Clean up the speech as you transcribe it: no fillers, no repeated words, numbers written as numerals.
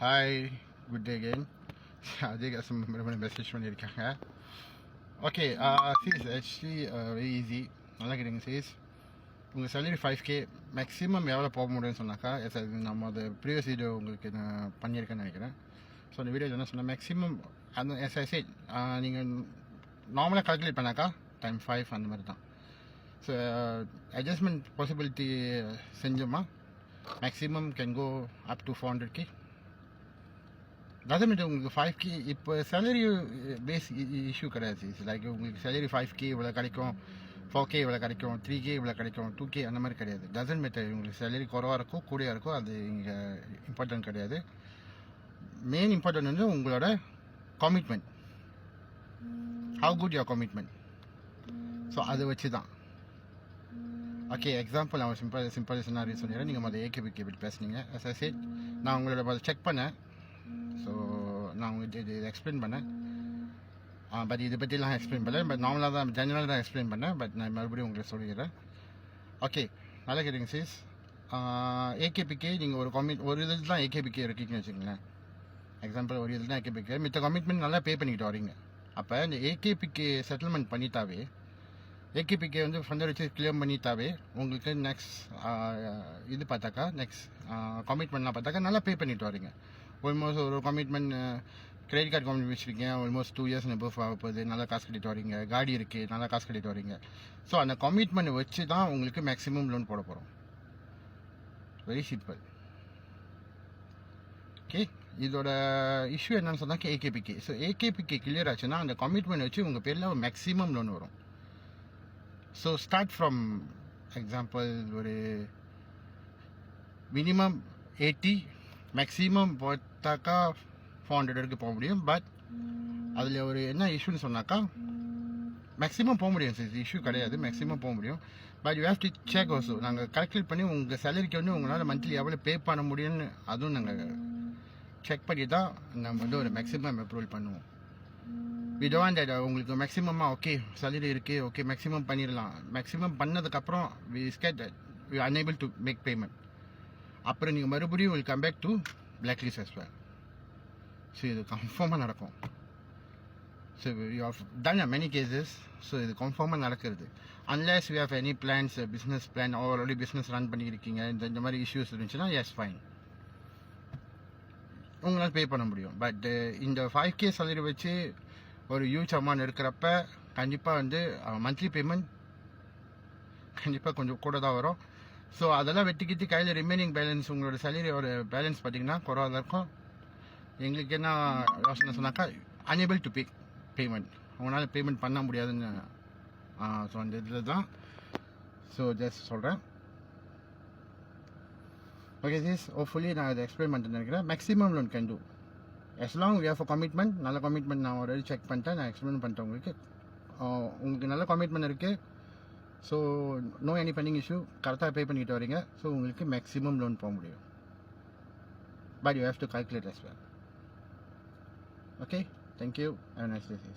Hi, good day again. அதே custom message பண்ணியிருக்காங்க. Okay, cheese actually very easy. நல்லா கேட்டுங்க சீஸ். உங்கள் சேலரி 5K மேக்ஸிமம் எவ்வளோ போக முடியும்னு சொன்னாக்கா, எஸ் அது நம்ம அது ப்ரீவியஸ் வீடியோ உங்களுக்கு நான் பண்ணியிருக்கேன்னு நினைக்கிறேன். ஸோ அந்த வீடியோவில் என்ன சொன்னால் மேக்ஸிமம் அந்த எஸ்ஐசே நீங்கள் நார்மலாக கால்குலேட் பண்ணாக்கா டைம் 5 அந்த மாதிரி தான். ஸோ அட்ஜஸ்ட்மெண்ட் பாசிபிலிட்டி செஞ்சோமா maximum can go up to 400K. Doesn't உங்களுக்கு 5K இப்போ சேலரி பேஸ் இஷ்யூ கிடையாது. லைக் உங்களுக்கு சேலரி 5K இவ்வளோ கிடைக்கும், 4K இவ்வளோ கிடைக்கும், 3K இவ்வளோ கிடைக்கும், 2K அந்த மாதிரி கிடையாது. Doesn't matter. உங்களுக்கு சேலரி குறவாக இருக்கோ கூடியாக இருக்கோ அது இங்கே இம்பார்ட்டன்ட் கிடையாது. மெயின் இம்பார்ட்டன்ட் வந்து உங்களோட commitment, how good your commitment. So அதை வச்சு தான். ஓகே, எக்ஸாம்பிள் நான் சிம்பிள் சினாரியோ சொல்லிடுறேன். நீங்கள் முதல்ல ஏகேபிகே பற்றி பேசுனீங்க. எஸ்எஸ்ஏ நான் உங்களோட முதல்ல செக் பண்ணேன். ஸோ நான் உங்களுக்கு இது எக்ஸ்பிளைன் பண்ணேன். பட் இதை பற்றிலாம் எக்ஸ்பிளைன் பண்ணல. பட் நார்மலாக தான் ஜென்ரலாக தான் எக்ஸ்பிளைன் பண்ணேன். பட் நான் மறுபடியும் உங்களுக்கு சொல்லிடுறேன். ஓகே, நல்லா கேட்டுங்க சீஸ். ஏகேபிகே நீங்கள் ஒரு இதில் தான் ஏகேபிகே இருக்கீங்கன்னு வச்சுங்களேன். எக்ஸாம்பிள் ஒரு இதில் தான் ஏகேபிகே, மித்த கமிட்மெண்ட் நல்லா பே பண்ணிக்கிட்டு வரீங்க. அப்போ இந்த ஏகேபிகே செட்டில்மெண்ட் பண்ணிட்டாவே, ஏகேபிகே வந்து ஃபண்டை வச்சு கிளியர் பண்ணிட்டாவே உங்களுக்கு நெக்ஸ்ட் இது பார்த்தாக்கா நெக்ஸ்ட் கமிட்மெண்ட்லாம் பார்த்தாக்கா நல்லா பே பண்ணிட்டு வரீங்க. ஆல்மோஸ்ட் ஒரு கமிட்மெண்ட் கிரெடிட் கார்டு கமிட்மெண்ட் வச்சுருக்கீங்க, ஆல்மோஸ்ட் 2 இயர்ஸ் எபோவ் ஆக போகுது, நல்லா காசு கட்டிட்டு வரீங்க. காடி இருக்குது, நல்லா காசு கட்டிட்டு வரீங்க. ஸோ அந்த கமிட்மெண்ட் வச்சு தான் உங்களுக்கு மேக்ஸிமம் லோன் போட போகிறோம். Very simple. ஓகே, இதோட இஷ்யூ என்னன்னு சொன்னாக்க ஏகேபிகே. ஸோ ஏகேபிகே கிளியர் ஆச்சுன்னா அந்த கமிட்மெண்ட் வச்சு உங்கள் பேரில் மேக்ஸிமம் லோன் வரும். ஸோ ஸ்டார்ட் ஃப்ரம் எக்ஸாம்பிள் ஒரு மினிமம் 80, மேக்ஸிமம் பார்த்தாக்கா 400 வரைக்கும் போக முடியும். பட் அதில் ஒரு என்ன இஷ்யூன்னு சொன்னாக்கா மேக்ஸிமம் போக முடியும் சார், இஷ்யூ கிடையாது, மேக்ஸிமம் போக முடியும். But you have to check also. நாங்கள் கால்குலேட் பண்ணி உங்கள் சேலரிக்கு வந்து உங்களால் மந்த்லி எவ்வளோ பே பண்ண முடியும்னு அதுவும் நாங்கள் செக் பண்ணி தான் நம்ம வந்து ஒரு மேக்ஸிமம் அப்ரூவல் பண்ணுவோம். வி டோன்ட் தட் உங்களுக்கு மேக்ஸிமமாக ஓகே சேலரி இருக்குது, ஓகே மேக்ஸிமம் பண்ணிடலாம். மேக்ஸிமம் பண்ணதுக்கப்புறம் we skate that we unable to make payment. அப்புறம் நீங்கள் மறுபடியும் will come back to black list as well. So இது கன்ஃபார்மாக நடக்கும். So you have done many cases. So இது கன்ஃபார்மாக நடக்கிறது. Unless you have any plans, business plan, already business run பண்ணியிருக்கீங்க, இந்த மாதிரி இஷ்யூஸ் இருந்துச்சுன்னா எஸ் ஃபைன், உங்களால் பே பண்ண முடியும். பட் இந்த 5K சேலரி வச்சு ஒரு ஹியூஜ் அமௌண்ட் இருக்கிறப்ப கண்டிப்பாக வந்து மந்த்லி பேமெண்ட் கண்டிப்பாக கொஞ்சம் கூட தான் வரும். ஸோ அதெல்லாம் வெட்டிக்கிட்டு கையில் ரிமைனிங் பேலன்ஸ் உங்களோட சேலரியோட பேலன்ஸ் பார்த்தீங்கன்னா குறவாக தான் இருக்கும். எங்களுக்கு என்ன யோசனை சொன்னாக்கா அன்ஏபிள் டு பேமெண்ட், உங்களால் பேமெண்ட் பண்ண முடியாதுன்னு. ஸோ அந்த இதில் தான். ஸோ ஜஸ்ட் சொல்கிறேன். ஓகே திஸ் ஹோப்ஃபுல்லி நான் அதை எக்ஸ்பிளைன் பண்ணிட்டு நினைக்கிறேன். Maximum loan can do as long you have a commitment. நல்ல கமிட்மெண்ட் நான் ஆல்ரெடி செக் பண்ணிட்டேன், நான் எக்ஸ்பிளைன் பண்ணிட்டேன் உங்களுக்கு நல்ல கமிட்மெண்ட் இருக்குது. So no any pending issue, கரெக்டாக பே பண்ணிக்கிட்டு வரீங்க. ஸோ உங்களுக்கு மேக்ஸிமம் லோன் போக முடியும். But you have to calculate as well. Okay, thank you. Have a nice day.